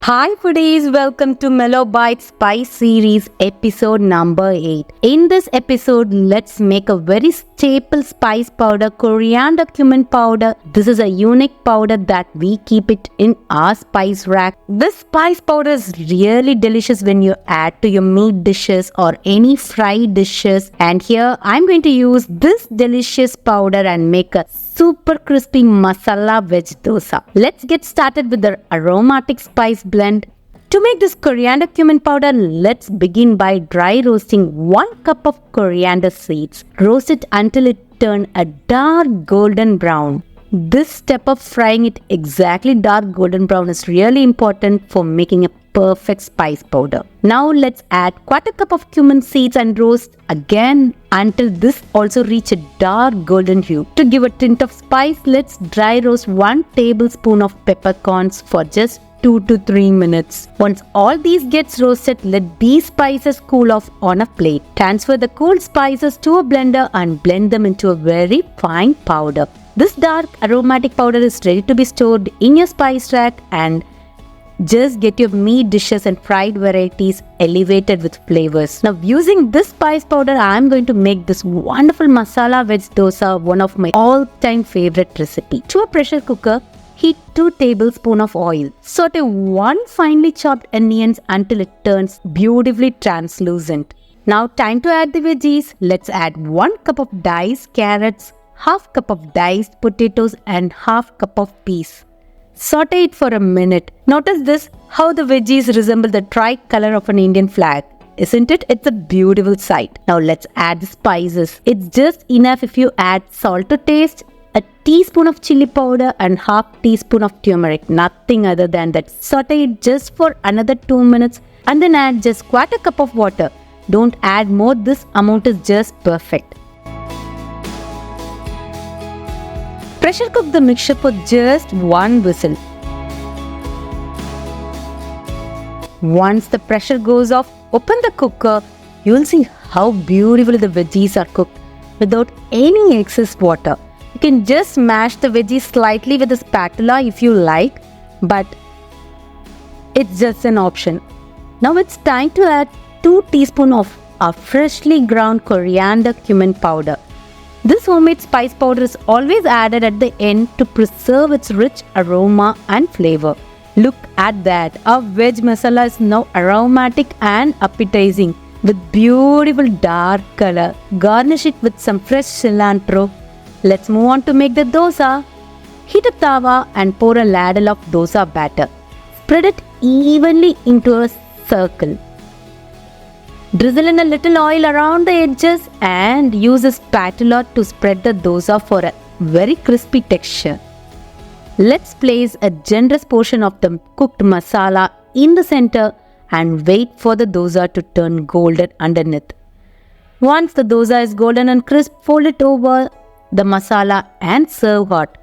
Hi foodies, welcome to Mellowbites Spice Series episode number 8. In this episode, let's make a very staple spice powder, coriander cumin powder. This is a unique powder that we keep it in our spice rack. This spice powder is really delicious when you add to your meat dishes or any fried dishes. And here I'm going to use this delicious powder and make a super crispy Masala Veg Dosa. Let's get started with the aromatic spice blend. To make this coriander cumin powder, let's begin by dry roasting 1 cup of coriander seeds. Roast it until it turns a dark golden brown. This step of frying it exactly dark golden brown is really important for making a perfect spice powder. Now let's add 1/4 cup of cumin seeds and roast again until this also reach a dark golden hue. To give a tint of spice, let's dry roast 1 tablespoon of peppercorns for just 2 to 3 minutes. Once all these gets roasted, let these spices cool off on a plate. Transfer the cooled spices to a blender and blend them into a very fine powder. This dark aromatic powder is ready to be stored in your spice rack, and just get your meat dishes and fried varieties elevated with flavors. Now using this spice powder, I am going to make this wonderful Masala Veg Dosa, one of my all-time favorite recipe. To a pressure cooker, heat 2 tablespoons of oil. Saute 1 finely chopped onions until it turns beautifully translucent. Now time to add the veggies. Let's add 1 cup of diced carrots, 1/2 cup of diced potatoes and 1/2 cup of peas. Saute it for a minute. Notice this, how the veggies resemble the tricolor of an Indian flag. Isn't it? It's a beautiful sight. Now let's add the spices. It's just enough if you add salt to taste, a teaspoon of chili powder and 1/2 teaspoon of turmeric. Nothing other than that. Saute it just for another 2 minutes and then add just 1/4 cup of water. Don't add more, this amount is just perfect. Pressure cook the mixture for just 1 whistle. Once the pressure goes off, open the cooker. You'll see how beautifully the veggies are cooked without any excess water. You can just mash the veggies slightly with a spatula if you like, but it's just an option. Now it's time to add 2 teaspoons of our freshly ground coriander cumin powder. This homemade spice powder is always added at the end to preserve its rich aroma and flavor. Look at that, our veg masala is now aromatic and appetizing with beautiful dark color. Garnish it with some fresh cilantro. Let's move on to make the dosa. Heat a tawa and pour a ladle of dosa batter. Spread it evenly into a circle. Drizzle in a little oil around the edges and use a spatula to spread the dosa for a very crispy texture. Let's place a generous portion of the cooked masala in the center and wait for the dosa to turn golden underneath. Once the dosa is golden and crisp, fold it over the masala and serve hot.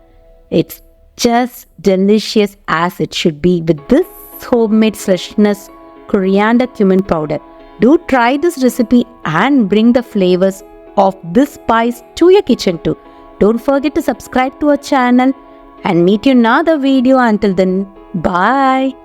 It's just delicious as it should be with this homemade freshness coriander cumin powder. Do try this recipe and bring the flavors of this spice to your kitchen too. Don't forget to subscribe to our channel and meet you in another video. Until then, bye.